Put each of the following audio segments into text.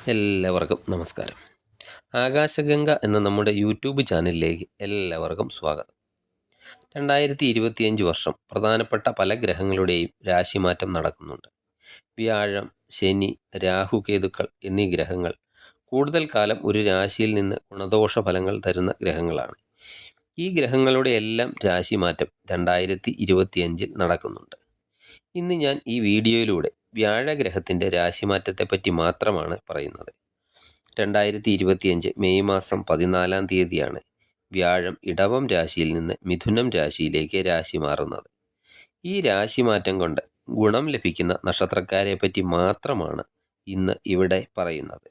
എല്ലാവർക്കും നമസ്കാരം. ആകാശഗംഗ എന്ന നമ്മുടെ യൂട്യൂബ് ചാനലിലേക്ക് എല്ലാവർക്കും സ്വാഗതം. 2025 വർഷം പ്രധാനപ്പെട്ട പല ഗ്രഹങ്ങളുടെയും രാശിമാറ്റം നടക്കുന്നുണ്ട്. വ്യാഴം, ശനി, രാഹു, കേതുക്കൾ എന്നീ ഗ്രഹങ്ങൾ കൂടുതൽ കാലം ഒരു രാശിയിൽ നിന്ന് ഗുണദോഷ ഫലങ്ങൾ തരുന്ന ഗ്രഹങ്ങളാണ്. ഈ ഗ്രഹങ്ങളുടെ എല്ലാം രാശിമാറ്റം 2025 നടക്കുന്നുണ്ട്. ഇന്ന് ഞാൻ ഈ വീഡിയോയിലൂടെ വ്യാഴഗ്രഹത്തിൻ്റെ രാശിമാറ്റത്തെപ്പറ്റി മാത്രമാണ് പറയുന്നത്. 2025 മെയ് മാസം 14 തീയതിയാണ് വ്യാഴം ഇടവം രാശിയിൽ നിന്ന് മിഥുനം രാശിയിലേക്ക് രാശി മാറുന്നത്. ഈ രാശിമാറ്റം കൊണ്ട് ഗുണം ലഭിക്കുന്ന നക്ഷത്രക്കാരെ പറ്റി മാത്രമാണ് ഇന്ന് ഇവിടെ പറയുന്നത്.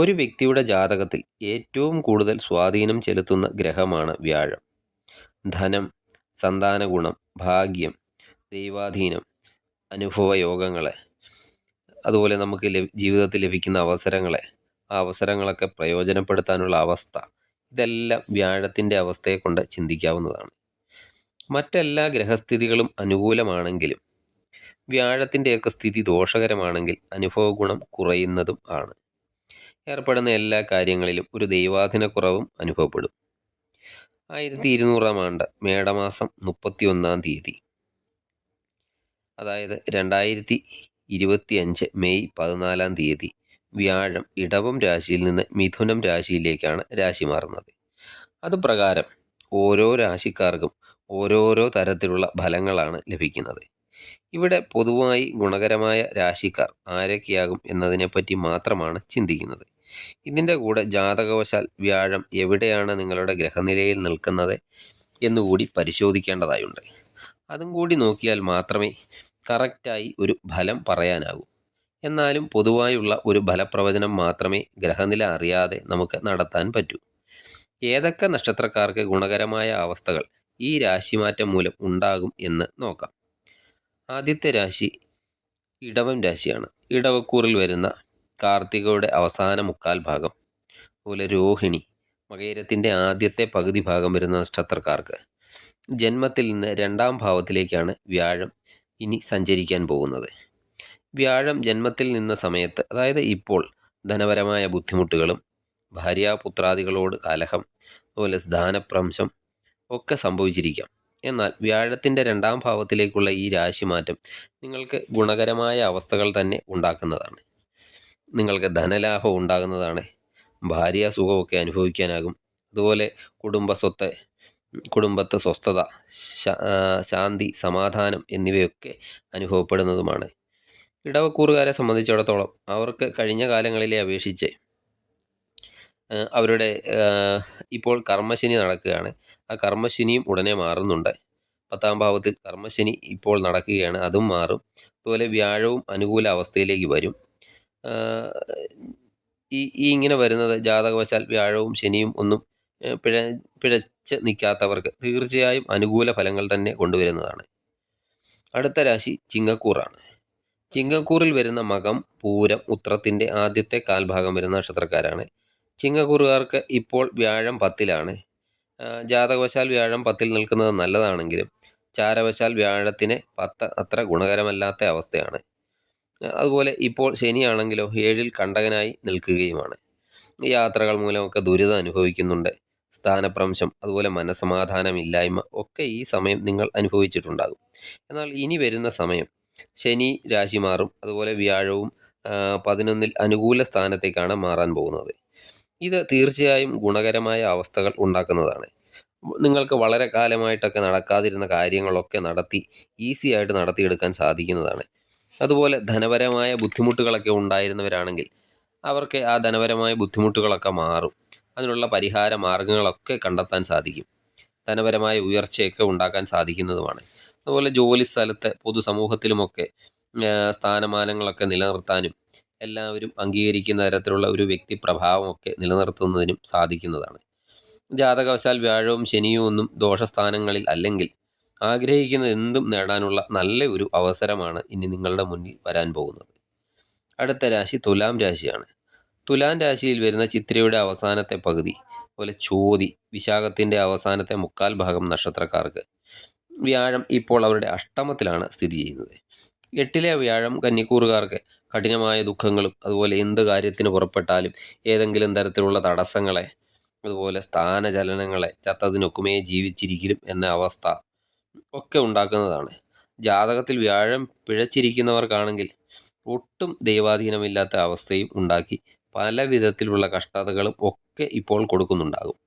ഒരു വ്യക്തിയുടെ ജാതകത്തിൽ ഏറ്റവും കൂടുതൽ സ്വാധീനം ചെലുത്തുന്ന ഗ്രഹമാണ് വ്യാഴം. ധനം, സന്താന ഗുണം, ഭാഗ്യം, ദൈവാധീനം, അനുഭവയോഗങ്ങളെ, അതുപോലെ നമുക്ക് ജീവിതത്തിൽ ലഭിക്കുന്ന അവസരങ്ങളെ, ആ അവസരങ്ങളൊക്കെ പ്രയോജനപ്പെടുത്താനുള്ള അവസ്ഥ, ഇതെല്ലാം വ്യാഴത്തിൻ്റെ അവസ്ഥയെ കൊണ്ട് ചിന്തിക്കാവുന്നതാണ്. മറ്റെല്ലാ ഗ്രഹസ്ഥിതികളും അനുകൂലമാണെങ്കിലും വ്യാഴത്തിൻ്റെയൊക്കെ സ്ഥിതി ദോഷകരമാണെങ്കിൽ അനുഭവ ഗുണം കുറയുന്നതും ആണ്. ഏർപ്പെടുന്ന എല്ലാ കാര്യങ്ങളിലും ഒരു ദൈവാധീനക്കുറവും അനുഭവപ്പെടും. 1200 ആണ്ട് മേടമാസം 31 തീയതി, അതായത് 2025 മെയ് 14 തീയതി വ്യാഴം ഇടവം രാശിയിൽ നിന്ന് മിഥുനം രാശിയിലേക്കാണ് രാശി മാറുന്നത്. അതുപ്രകാരം ഓരോ രാശിക്കാർക്കും ഓരോരോ തരത്തിലുള്ള ഫലങ്ങളാണ് ലഭിക്കുന്നത്. ഇവിടെ പൊതുവായി ഗുണകരമായ രാശിക്കാർ ആരൊക്കെയാകും എന്നതിനെപ്പറ്റി മാത്രമാണ് ചിന്തിക്കുന്നത്. ഇതിൻ്റെ കൂടെ ജാതകവശാൽ വ്യാഴം എവിടെയാണ് നിങ്ങളുടെ ഗ്രഹനിലയിൽ നിൽക്കുന്നത് എന്നുകൂടി പരിശോധിക്കേണ്ടതായുണ്ട്. അതും കൂടി നോക്കിയാൽ മാത്രമേ കറക്റ്റായി ഒരു ഫലം പറയാനാകൂ. എന്നാലും പൊതുവായുള്ള ഒരു ഫലപ്രവചനം മാത്രമേ ഗ്രഹനില അറിയാതെ നമുക്ക് നടത്താൻ പറ്റൂ. ഏതൊക്കെ നക്ഷത്രക്കാർക്ക് ഗുണകരമായ അവസ്ഥകൾ ഈ രാശിമാറ്റം മൂലം ഉണ്ടാകും എന്ന് നോക്കാം. ആദ്യത്തെ രാശി ഇടവം രാശിയാണ്. ഇടവക്കൂറിൽ വരുന്ന കാർത്തികയുടെ അവസാന മുക്കാൽ ഭാഗം, അതുപോലെ രോഹിണി, മകയിരത്തിൻ്റെ ആദ്യത്തെ പകുതി ഭാഗം വരുന്ന നക്ഷത്രക്കാർക്ക് ജന്മത്തിൽ നിന്ന് 2ാം ഭാവത്തിലേക്കാണ് വ്യാഴം ഇനി സഞ്ചരിക്കാൻ പോകുന്നത്. വ്യാഴം ജന്മത്തിൽ നിന്ന സമയത്ത്, അതായത് ഇപ്പോൾ, ധനപരമായ ബുദ്ധിമുട്ടുകളും ഭാര്യാപുത്രാദികളോട് കലഹം, അതുപോലെ സ്ഥാനഭ്രംശം ഒക്കെ സംഭവിച്ചിരിക്കാം. എന്നാൽ വ്യാഴത്തിൻ്റെ 2ാം ഭാവത്തിലേക്കുള്ള ഈ രാശിമാറ്റം നിങ്ങൾക്ക് ഗുണകരമായ അവസ്ഥകൾ തന്നെ ഉണ്ടാക്കുന്നതാണ്. നിങ്ങൾക്ക് ധനലാഭം ഉണ്ടാകുന്നതാണ്. ഭാര്യാസുഖമൊക്കെ അനുഭവിക്കാനാകും. അതുപോലെ കുടുംബത്ത് സ്വസ്ഥത, ശാന്തി, സമാധാനം എന്നിവയൊക്കെ അനുഭവപ്പെടുന്നതുമാണ്. ഇടവക്കൂറുകാരെ സംബന്ധിച്ചിടത്തോളം അവർക്ക് കഴിഞ്ഞ കാലങ്ങളിലെ അപേക്ഷിച്ച് അവരുടെ ഇപ്പോൾ കർമ്മശനി നടക്കുകയാണ്. ആ കർമ്മശനിയും ഉടനെ മാറുന്നുണ്ട്. 10ാം ഭാവത്തിൽ കർമ്മശനി ഇപ്പോൾ നടക്കുകയാണ്, അതും മാറും. അതുപോലെ വ്യാഴവും അനുകൂല അവസ്ഥയിലേക്ക് വരും. ഈ ഇങ്ങനെ വരുന്നത് ജാതകവശാൽ വ്യാഴവും ശനിയും ഒന്നും പിഴച്ച് നിൽക്കാത്തവർക്ക് തീർച്ചയായും അനുകൂല ഫലങ്ങൾ തന്നെ കൊണ്ടുവരുന്നതാണ്. അടുത്ത രാശി ചിങ്ങക്കൂറാണ്. ചിങ്ങക്കൂറിൽ വരുന്ന മകം, പൂരം, ഉത്രത്തിൻ്റെ ആദ്യത്തെ കാൽഭാഗം വരുന്ന നക്ഷത്രക്കാരാണ്. ചിങ്ങക്കൂറുകാർക്ക് ഇപ്പോൾ വ്യാഴം 10ലാണ്. ജാതകവശാൽ വ്യാഴം 10ൽ നിൽക്കുന്നത് നല്ലതാണെങ്കിലും ചാരവശാൽ വ്യാഴത്തിന് 10 അത്ര ഗുണകരമല്ലാത്ത അവസ്ഥയാണ്. അതുപോലെ ഇപ്പോൾ ശനിയാണെങ്കിലോ 7ൽ കണ്ടകനായി നിൽക്കുകയുമാണ്. യാത്രകൾ മൂലമൊക്കെ ദുരിതം അനുഭവിക്കുന്നുണ്ട്. സ്ഥാനഭ്രംശം, അതുപോലെ മനസ്സമാധാനമില്ലായ്മ ഒക്കെ ഈ സമയം നിങ്ങൾ അനുഭവിച്ചിട്ടുണ്ടാകും. എന്നാൽ ഇനി വരുന്ന സമയം ശനി രാശി മാറും. അതുപോലെ വ്യാഴവും 11ൽ അനുകൂല സ്ഥാനത്തേക്കാണ് മാറാൻ പോകുന്നത്. ഇത് തീർച്ചയായും ഗുണകരമായ അവസ്ഥകൾ ഉണ്ടാക്കുന്നതാണ്. നിങ്ങൾക്ക് വളരെ കാലമായിട്ടൊക്കെ നടക്കാതിരുന്ന കാര്യങ്ങളൊക്കെ ഈസി ആയിട്ട് നടത്തിയെടുക്കാൻ സാധിക്കുന്നതാണ്. അതുപോലെ ധനപരമായ ബുദ്ധിമുട്ടുകളൊക്കെ ഉണ്ടായിരുന്നവരാണെങ്കിൽ അവർക്ക് ആ ധനപരമായ ബുദ്ധിമുട്ടുകളൊക്കെ മാറും. അതിനുള്ള പരിഹാര മാർഗങ്ങളൊക്കെ കണ്ടെത്താൻ സാധിക്കും. ധനപരമായ ഉയർച്ചയൊക്കെ ഉണ്ടാക്കാൻ സാധിക്കുന്നതുമാണ്. അതുപോലെ ജോലി സ്ഥലത്ത്, പൊതുസമൂഹത്തിലുമൊക്കെ സ്ഥാനമാനങ്ങളൊക്കെ നിലനിർത്താനും എല്ലാവരും അംഗീകരിക്കുന്ന തരത്തിലുള്ള ഒരു വ്യക്തിപ്രഭാവമൊക്കെ നിലനിർത്തുന്നതിനും സാധിക്കുന്നതാണ്. ജാതകവശാൽ വ്യാഴവും ശനിയും ഒന്നും ദോഷസ്ഥാനങ്ങളിൽ അല്ലെങ്കിൽ ആഗ്രഹിക്കുന്ന എന്തും നേടാനുള്ള നല്ല ഒരു അവസരമാണ് ഇനി നിങ്ങളുടെ മുന്നിൽ വരാൻ പോകുന്നത്. അടുത്ത രാശി തുലാം രാശിയാണ്. തുലാം രാശിയിൽ വരുന്ന ചിത്രയുടെ അവസാനത്തെ പകുതി, അതുപോലെ ചോതി, വിശാഖത്തിൻ്റെ അവസാനത്തെ മുക്കാൽ ഭാഗം നക്ഷത്രക്കാർക്ക് വ്യാഴം ഇപ്പോൾ അവരുടെ അഷ്ടമത്തിലാണ് സ്ഥിതി ചെയ്യുന്നത്. 8ലെ വ്യാഴം കന്നിക്കൂറുകാർക്ക് കഠിനമായ ദുഃഖങ്ങളും അതുപോലെ എന്ത് കാര്യത്തിന് പുറപ്പെട്ടാലും ഏതെങ്കിലും തരത്തിലുള്ള തടസ്സങ്ങളെ അതുപോലെ സ്ഥാനചലനങ്ങളെ ചത്തതിനൊക്കുമേ ജീവിച്ചിരിക്കലും എന്ന അവസ്ഥ ഒക്കെ ഉണ്ടാക്കുന്നതാണ്. ജാതകത്തിൽ വ്യാഴം പിഴച്ചിരിക്കുന്നവർക്കാണെങ്കിൽ ഒട്ടും ദൈവാധീനമില്ലാത്ത അവസ്ഥയും ഉണ്ടാക്കി പല വിധത്തിലുള്ള കഷ്ടതകളും ഒക്കെ ഇപ്പോൾ കൊടുക്കുന്നുണ്ടാകും.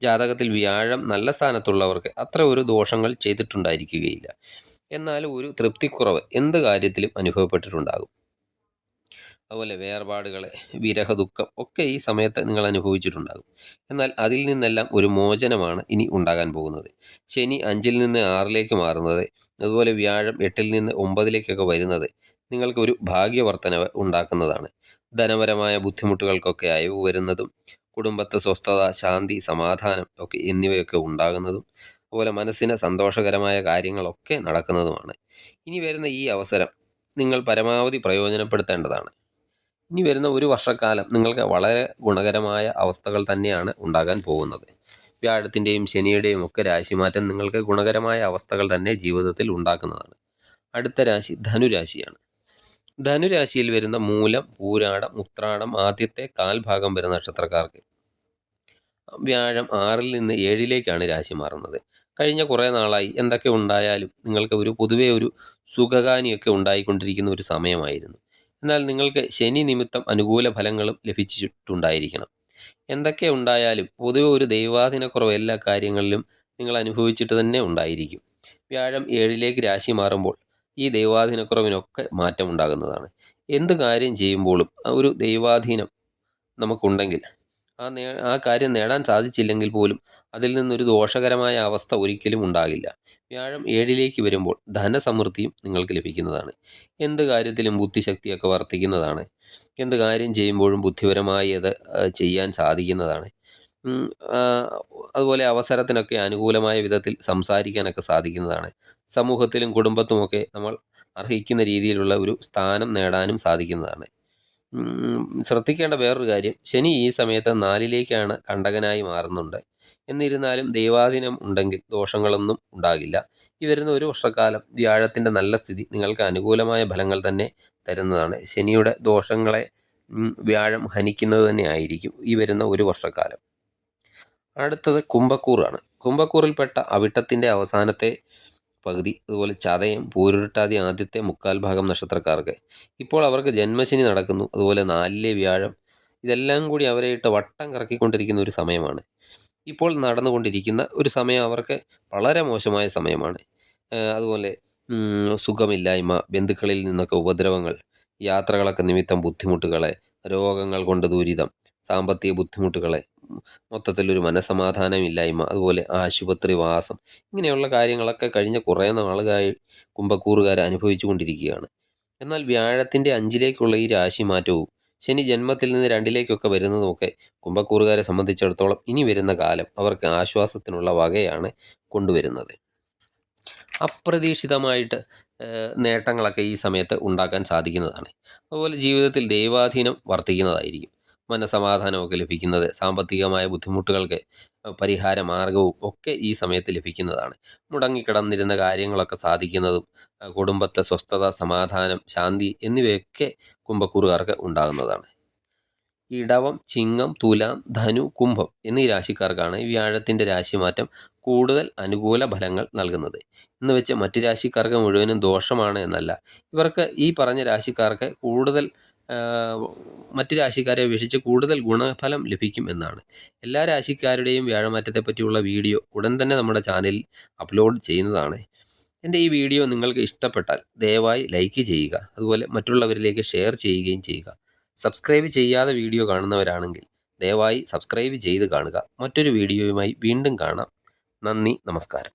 ജാതകത്തിൽ വ്യാഴം നല്ല സ്ഥാനത്തുള്ളവർക്ക് അത്ര ഒരു ദോഷങ്ങൾ ചെയ്തിട്ടുണ്ടായിരിക്കുകയില്ല. എന്നാൽ ഒരു തൃപ്തിക്കുറവ് എന്ത് കാര്യത്തിലും അനുഭവപ്പെട്ടിട്ടുണ്ടാകും. അതുപോലെ വേർപാടുകളെ വിരഹദുഃഖം ഒക്കെ ഈ സമയത്ത് നിങ്ങൾ അനുഭവിച്ചിട്ടുണ്ടാകും. എന്നാൽ അതിൽ നിന്നെല്ലാം ഒരു മോചനമാണ് ഇനി ഉണ്ടാകാൻ പോകുന്നത്. ശനി 5ൽ നിന്ന് 6ലേക്ക് മാറുന്നത്, അതുപോലെ വ്യാഴം 8ൽ നിന്ന് 9ലേക്കൊക്കെ വരുന്നത് നിങ്ങൾക്കൊരു ഭാഗ്യവർദ്ധനവ് ഉണ്ടാക്കുന്നതാണ്. ധനപരമായ ബുദ്ധിമുട്ടുകൾക്കൊക്കെ അയവ് വരുന്നതും കുടുംബത്തെ സ്വസ്ഥത, ശാന്തി, സമാധാനം ഒക്കെ എന്നിവയൊക്കെ ഉണ്ടാകുന്നതും അതുപോലെ മനസ്സിന് സന്തോഷകരമായ കാര്യങ്ങളൊക്കെ നടക്കുന്നതുമാണ്. ഇനി വരുന്ന ഈ അവസരം നിങ്ങൾ പരമാവധി പ്രയോജനപ്പെടുത്തേണ്ടതാണ്. ഇനി വരുന്ന ഒരു വർഷക്കാലം നിങ്ങൾക്ക് വളരെ ഗുണകരമായ അവസ്ഥകൾ തന്നെയാണ് ഉണ്ടാകാൻ പോകുന്നത്. വ്യാഴത്തിൻ്റെയും ശനിയുടെയും ഒക്കെ രാശിമാറ്റം നിങ്ങൾക്ക് ഗുണകരമായ അവസ്ഥകൾ തന്നെ ജീവിതത്തിൽ ഉണ്ടാക്കുന്നതാണ്. അടുത്ത രാശി ധനുരാശിയാണ്. ധനുരാശിയിൽ വരുന്ന മൂലം, പൂരാടം, ഉത്രാടം ആദ്യത്തെ കാൽഭാഗം വരുന്ന നക്ഷത്രക്കാർക്ക് വ്യാഴം 6ൽ നിന്ന് 7ലേക്കാണ് രാശി മാറുന്നത്. കഴിഞ്ഞ കുറേ നാളായി എന്തൊക്കെ ഉണ്ടായാലും നിങ്ങൾക്ക് പൊതുവെ ഒരു സുഖകാനിയൊക്കെ ഉണ്ടായിക്കൊണ്ടിരിക്കുന്ന ഒരു സമയമായിരുന്നു. എന്നാൽ നിങ്ങൾക്ക് ശനി നിമിത്തം അനുകൂല ഫലങ്ങളും ലഭിച്ചിട്ടുണ്ടായിരിക്കണം. എന്തൊക്കെ ഉണ്ടായാലും പൊതുവെ ഒരു ദൈവാധീനക്കുറവ് എല്ലാ കാര്യങ്ങളിലും നിങ്ങൾ അനുഭവിച്ചിട്ട് തന്നെ ഉണ്ടായിരിക്കും. വ്യാഴം 7ലേക്ക് രാശി മാറുമ്പോൾ ഈ ദൈവാധീനക്കുറവിനൊക്കെ മാറ്റമുണ്ടാകുന്നതാണ്. എന്ത് കാര്യം ചെയ്യുമ്പോഴും ഒരു ദൈവാധീനം നമുക്കുണ്ടെങ്കിൽ ആ കാര്യം നേടാൻ സാധിച്ചില്ലെങ്കിൽ പോലും അതിൽ നിന്നൊരു ദോഷകരമായ അവസ്ഥ ഒരിക്കലും ഉണ്ടാകില്ല. വ്യാഴം 7ലേക്ക് വരുമ്പോൾ ധനസമൃദ്ധിയും നിങ്ങൾക്ക് ലഭിക്കുന്നതാണ്. എന്ത് കാര്യത്തിലും ബുദ്ധിശക്തിയൊക്കെ വർദ്ധിക്കുന്നതാണ്. എന്ത് കാര്യം ചെയ്യുമ്പോഴും ബുദ്ധിപരമായി അത് ചെയ്യാൻ സാധിക്കുന്നതാണ്. അതുപോലെ അവസരത്തിനൊക്കെ അനുകൂലമായ വിധത്തിൽ സംസാരിക്കാനൊക്കെ സാധിക്കുന്നതാണ്. സമൂഹത്തിലും കുടുംബത്തുമൊക്കെ നമ്മൾ അർഹിക്കുന്ന രീതിയിലുള്ള ഒരു സ്ഥാനം നേടാനും സാധിക്കുന്നതാണ്. ശ്രദ്ധിക്കേണ്ട വേറൊരു കാര്യം, ശനി ഈ സമയത്ത് 4ലേക്കാണ് കണ്ടകനായി മാറുന്നുണ്ട്. എന്നിരുന്നാലും ദൈവാധീനം ഉണ്ടെങ്കിൽ ദോഷങ്ങളൊന്നും ഉണ്ടാകില്ല. ഈ വരുന്ന ഒരു വർഷക്കാലം വ്യാഴത്തിൻ്റെ നല്ല സ്ഥിതി നിങ്ങൾക്ക് അനുകൂലമായ ഫലങ്ങൾ തന്നെ തരുന്നതാണ്. ശനിയുടെ ദോഷങ്ങളെ വ്യാഴം ഹനിക്കുന്നത് തന്നെ ആയിരിക്കും ഈ വരുന്ന ഒരു വർഷക്കാലം. അടുത്തത് കുംഭക്കൂറാണ്. കുംഭക്കൂറിൽപ്പെട്ട അവിട്ടത്തിൻ്റെ അവസാനത്തെ പകുതി, അതുപോലെ ചതയം, പൂരുരുട്ടാതി ആദ്യത്തെ 3/4 ഭാഗം നക്ഷത്രക്കാർക്ക് ഇപ്പോൾ അവർക്ക് ജന്മശനി നടക്കുന്നു. അതുപോലെ 4ലെ വ്യാഴം, ഇതെല്ലാം കൂടി അവരെ ഇട്ട് വട്ടം കറക്കിക്കൊണ്ടിരിക്കുന്ന ഒരു സമയമാണ്. ഇപ്പോൾ നടന്നുകൊണ്ടിരിക്കുന്ന ഒരു സമയം അവർക്ക് വളരെ മോശമായ സമയമാണ്. അതുപോലെ സുഖമില്ലായ്മ, ബന്ധുക്കളിൽ നിന്നൊക്കെ ഉപദ്രവങ്ങൾ, യാത്രകളൊക്കെ നിമിത്തം ബുദ്ധിമുട്ടുകളെ, രോഗങ്ങൾ കൊണ്ട് ദുരിതം, സാമ്പത്തിക ബുദ്ധിമുട്ടുകളെ, മൊത്തത്തിലൊരു മനസ്സമാധാനമില്ലായ്മ, അതുപോലെ ആശുപത്രി വാസം, ഇങ്ങനെയുള്ള കാര്യങ്ങളൊക്കെ കഴിഞ്ഞ കുറേ നാളുകളായി കുംഭക്കൂറുകാർ അനുഭവിച്ചു കൊണ്ടിരിക്കുകയാണ്. എന്നാൽ വ്യാഴത്തിൻ്റെ 5ലേക്കുള്ള ഈ രാശി മാറ്റവും ശനി ജന്മത്തിൽ നിന്ന് 2ലേക്കൊക്കെ വരുന്നതുമൊക്കെ കുംഭക്കൂറുകാരെ സംബന്ധിച്ചിടത്തോളം ഇനി വരുന്ന കാലം അവർക്ക് ആശ്വാസത്തിനുള്ള വകയാണ് കൊണ്ടുവരുന്നത്. അപ്രതീക്ഷിതമായിട്ട് നേട്ടങ്ങളൊക്കെ ഈ സമയത്ത് ഉണ്ടാക്കാൻ സാധിക്കുന്നതാണ്. അതുപോലെ ജീവിതത്തിൽ ദൈവാധീനം വർദ്ധിക്കുന്നതായിരിക്കും. മനസ്സമാധാനമൊക്കെ ലഭിക്കുന്നത്, സാമ്പത്തികമായ ബുദ്ധിമുട്ടുകൾക്ക് പരിഹാര മാർഗവും ഒക്കെ ഈ സമയത്ത് ലഭിക്കുന്നതാണ്. മുടങ്ങിക്കിടന്നിരുന്ന കാര്യങ്ങളൊക്കെ സാധിക്കുന്നതും കുടുംബത്തെ സ്വസ്ഥത, സമാധാനം, ശാന്തി എന്നിവയൊക്കെ കുംഭക്കൂറുകാർക്ക് ഉണ്ടാകുന്നതാണ്. ഇടവം, ചിങ്ങം, തുലാം, ധനു, കുംഭം എന്നീ രാശിക്കാർക്കാണ് ഈ വ്യാഴത്തിൻ്റെ രാശിമാറ്റം കൂടുതൽ അനുകൂല ഫലങ്ങൾ നൽകുന്നത്. എന്ന് വെച്ച് മറ്റ് രാശിക്കാർക്ക് മുഴുവനും ദോഷമാണ് എന്നല്ല. ഇവർക്ക് ഈ പറഞ്ഞ രാശിക്കാർക്ക് കൂടുതൽ മറ്റ് രാശിക്കാരെ അപേക്ഷിച്ച് കൂടുതൽ ഗുണഫലം ലഭിക്കും എന്നാണ്. എല്ലാ രാശിക്കാരുടെയും വ്യാഴമാറ്റത്തെ പറ്റിയുള്ള വീഡിയോ ഉടൻ തന്നെ നമ്മുടെ ചാനലിൽ അപ്ലോഡ് ചെയ്യുന്നതാണ്. എൻ്റെ ഈ വീഡിയോ നിങ്ങൾക്ക് ഇഷ്ടപ്പെട്ടാൽ ദയവായി ലൈക്ക് ചെയ്യുക, അതുപോലെ മറ്റുള്ളവരിലേക്ക് ഷെയർ ചെയ്യുകയും ചെയ്യുക. സബ്സ്ക്രൈബ് ചെയ്യാതെ വീഡിയോ കാണുന്നവരാണെങ്കിൽ ദയവായി സബ്സ്ക്രൈബ് ചെയ്ത് കാണുക. മറ്റൊരു വീഡിയോയുമായി വീണ്ടും കാണാം. നന്ദി, നമസ്കാരം.